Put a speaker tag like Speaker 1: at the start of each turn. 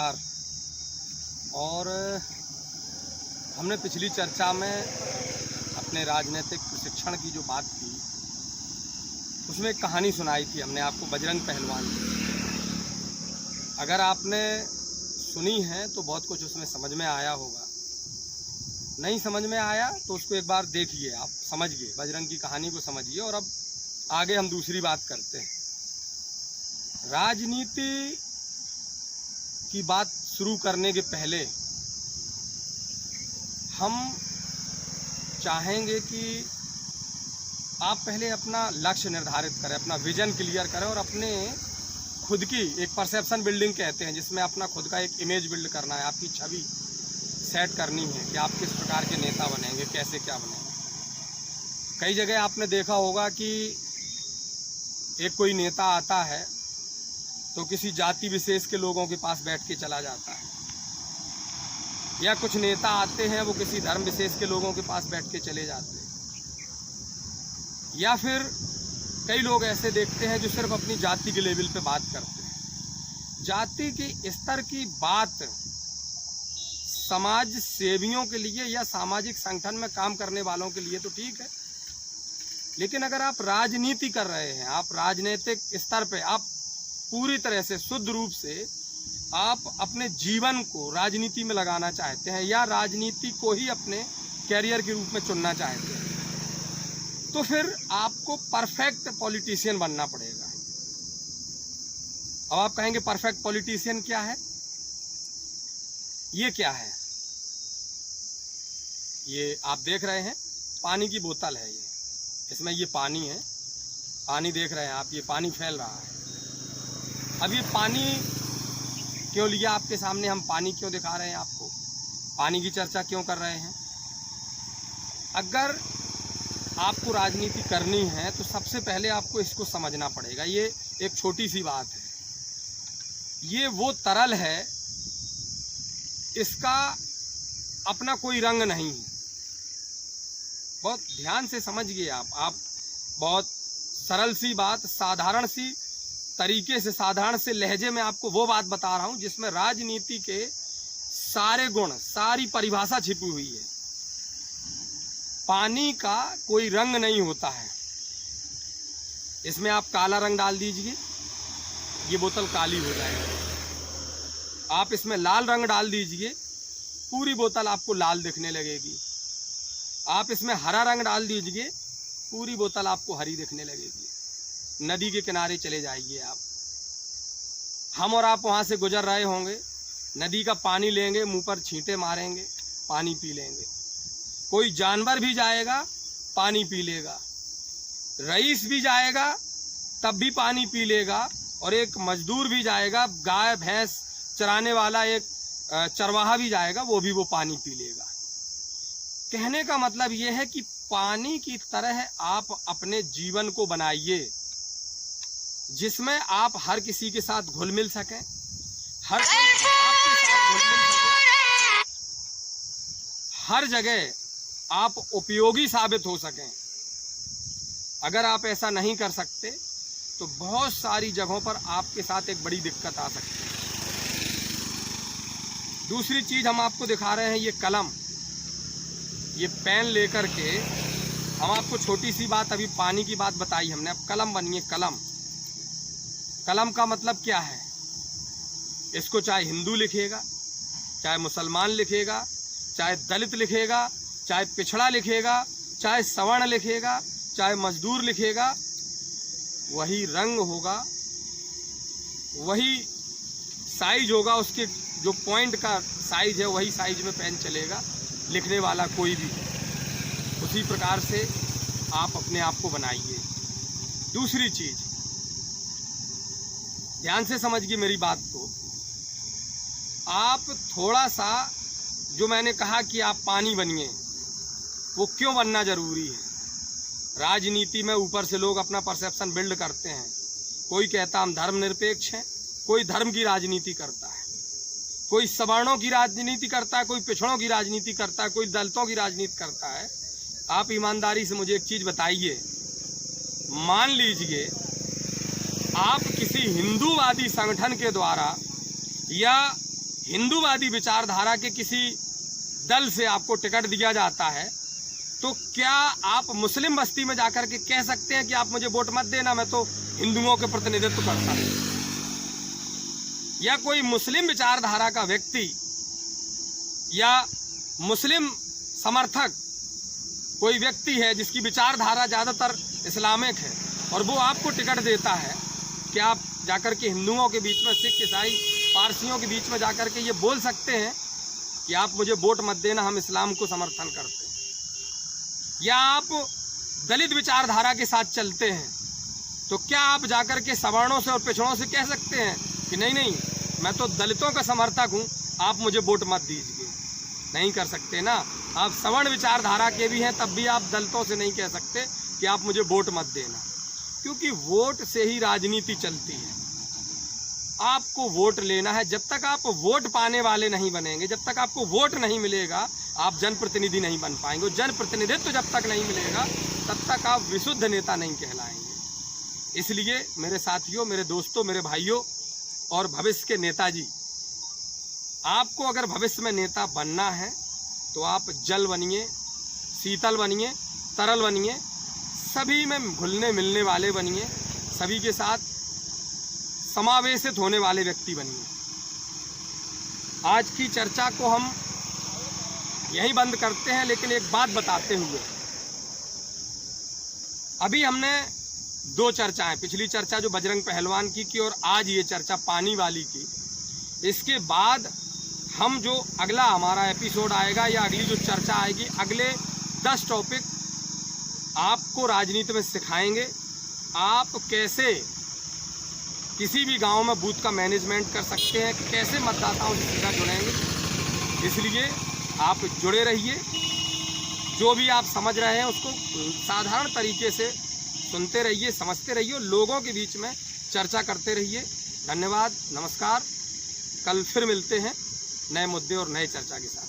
Speaker 1: नमस्कार। और हमने पिछली चर्चा में अपने राजनीतिक प्रशिक्षण की जो बात की, उसमें एक कहानी सुनाई थी हमने आपको, बजरंग पहलवान की। अगर आपने सुनी है तो बहुत कुछ उसमें समझ में आया होगा, नहीं समझ में आया तो उसको एक बार देखिए, आप समझिए, बजरंग की कहानी को समझिए। और अब आगे हम दूसरी बात करते हैं। राजनीति की बात शुरू करने के पहले हम चाहेंगे कि आप पहले अपना लक्ष्य निर्धारित करें, अपना विजन क्लियर करें और अपने खुद की एक परसेप्शन बिल्डिंग कहते हैं, जिसमें अपना खुद का एक इमेज बिल्ड करना है, आपकी छवि सेट करनी है कि आप किस प्रकार के नेता बनेंगे, कैसे क्या बनेंगे। कई जगह आपने देखा होगा कि एक कोई नेता आता है तो किसी जाति विशेष के लोगों के पास बैठ के चला जाता है, या कुछ नेता आते हैं वो किसी धर्म विशेष के लोगों के पास बैठ के चले जाते हैं, या फिर कई लोग ऐसे देखते हैं जो सिर्फ अपनी जाति के लेवल पे बात करते हैं। जाति के स्तर की बात समाज सेवियों के लिए या सामाजिक संगठन में काम करने वालों के लिए तो ठीक है, लेकिन अगर आप राजनीति कर रहे हैं, आप राजनीतिक स्तर पे आप पूरी तरह से शुद्ध रूप से आप अपने जीवन को राजनीति में लगाना चाहते हैं या राजनीति को ही अपने कैरियर के रूप में चुनना चाहते हैं, तो फिर आपको परफेक्ट पॉलिटिशियन बनना पड़ेगा। अब आप कहेंगे परफेक्ट पॉलिटिशियन क्या है? ये क्या है? ये आप देख रहे हैं पानी की बोतल है, ये इसमें ये पानी है, पानी देख रहे हैं आप, ये पानी फैल रहा है। अब ये पानी क्यों लिया आपके सामने, हम पानी क्यों दिखा रहे हैं आपको, पानी की चर्चा क्यों कर रहे हैं? अगर आपको राजनीति करनी है तो सबसे पहले आपको इसको समझना पड़ेगा। ये एक छोटी सी बात है, ये वो तरल है, इसका अपना कोई रंग नहीं है। बहुत ध्यान से समझिए आप बहुत सरल सी बात, साधारण सी तरीके से, साधारण से लहजे में आपको वो बात बता रहा हूं जिसमें राजनीति के सारे गुण, सारी परिभाषा छिपी हुई है। पानी का कोई रंग नहीं होता है, इसमें आप काला रंग डाल दीजिए, ये बोतल काली हो जाएगी। आप इसमें लाल रंग डाल दीजिए, पूरी बोतल आपको लाल दिखने लगेगी। आप इसमें हरा रंग डाल दीजिए, पूरी बोतल आपको हरी दिखने लगेगी। नदी के किनारे चले जाइए आप, हम और आप वहां से गुजर रहे होंगे, नदी का पानी लेंगे, मुंह पर छींटे मारेंगे, पानी पी लेंगे। कोई जानवर भी जाएगा पानी पी लेगा, रईस भी जाएगा तब भी पानी पी लेगा, और एक मजदूर भी जाएगा, गाय भैंस चराने वाला एक चरवाहा भी जाएगा, वो भी वो पानी पी लेगा। कहने का मतलब ये है कि पानी की तरह आप अपने जीवन को बनाइए जिसमें आप हर किसी के साथ घुल मिल सकें, हर कोई आपके साथ घुल मिल सके, हर जगह आप उपयोगी साबित हो सकें। अगर आप ऐसा नहीं कर सकते तो बहुत सारी जगहों पर आपके साथ एक बड़ी दिक्कत आ सकती है। दूसरी चीज हम आपको दिखा रहे हैं, ये कलम, ये पेन लेकर के हम आपको छोटी सी बात, अभी पानी की बात बताई हमने, अब कलम बनिए। कलम, कलम का मतलब क्या है? इसको चाहे हिंदू लिखेगा, चाहे मुसलमान लिखेगा, चाहे दलित लिखेगा, चाहे पिछड़ा लिखेगा, चाहे सवर्ण लिखेगा, चाहे मजदूर लिखेगा, वही रंग होगा, वही साइज होगा, उसके जो पॉइंट का साइज है वही साइज में पेन चलेगा, लिखने वाला कोई भी। उसी प्रकार से आप अपने आप को बनाइए। दूसरी चीज, ध्यान से समझिए मेरी बात को, आप थोड़ा सा, जो मैंने कहा कि आप पानी बनिए, वो क्यों बनना जरूरी है? राजनीति में ऊपर से लोग अपना परसेप्शन बिल्ड करते हैं, कोई कहता हम धर्मनिरपेक्ष हैं, कोई धर्म की राजनीति करता है, कोई सवर्णों की राजनीति करता है, कोई पिछड़ों की राजनीति करता है, कोई दलितों की राजनीति करता है। आप ईमानदारी से मुझे एक चीज बताइए, मान लीजिए आप किसी हिंदूवादी संगठन के द्वारा या हिंदूवादी विचारधारा के किसी दल से आपको टिकट दिया जाता है, तो क्या आप मुस्लिम बस्ती में जाकर के कह सकते हैं कि आप मुझे वोट मत देना, मैं तो हिंदुओं के प्रतिनिधित्व करता हूं? या कोई मुस्लिम विचारधारा का व्यक्ति या मुस्लिम समर्थक कोई व्यक्ति है जिसकी विचारधारा ज़्यादातर इस्लामिक है और वो आपको टिकट देता है कि आप जाकर के हिंदुओं के बीच में, सिख, ईसाई, पारसियों के बीच में जाकर के ये बोल सकते हैं कि आप मुझे वोट मत देना, हम इस्लाम को समर्थन करते हैं? या आप दलित विचारधारा के साथ चलते हैं, तो क्या आप जाकर के सवर्णों से और पिछड़ों से कह सकते हैं कि नहीं नहीं, मैं तो दलितों का समर्थक हूं, आप मुझे वोट मत दीजिए? नहीं कर सकते ना। आप सवर्ण विचारधारा के भी हैं, तब भी आप दलितों से नहीं कह सकते कि आप मुझे वोट मत देना, क्योंकि वोट से ही राजनीति चलती है। आपको वोट लेना है। जब तक आप वोट पाने वाले नहीं बनेंगे, जब तक आपको वोट नहीं मिलेगा, आप जनप्रतिनिधि नहीं बन पाएंगे। जनप्रतिनिधित्व जब तक नहीं मिलेगा, तब तक आप विशुद्ध नेता नहीं कहलाएंगे। इसलिए मेरे साथियों, मेरे दोस्तों, मेरे भाइयों और भविष्य के नेताजी, आपको अगर भविष्य में नेता बनना है तो आप जल बनिए, शीतल बनिए, तरल बनिए, सभी में घुलने मिलने वाले बनिए, सभी के साथ समावेशित होने वाले व्यक्ति बनिए। आज की चर्चा को हम यहीं बंद करते हैं, लेकिन एक बात बताते हुए, अभी हमने 2 चर्चाएं, पिछली चर्चा जो बजरंग पहलवान की और आज ये चर्चा पानी वाली की, इसके बाद हम जो अगला हमारा एपिसोड आएगा या अगली जो चर्चा आएगी, अगले 10 टॉपिक आपको राजनीति में सिखाएंगे। आप कैसे किसी भी गांव में बूथ का मैनेजमेंट कर सकते हैं, कैसे मतदाताओं से सीधा जुड़ेंगे। इसलिए आप जुड़े रहिए, जो भी आप समझ रहे हैं उसको साधारण तरीके से सुनते रहिए, समझते रहिए, लोगों के बीच में चर्चा करते रहिए। धन्यवाद, नमस्कार। कल फिर मिलते हैं नए मुद्दे और नए चर्चा के साथ।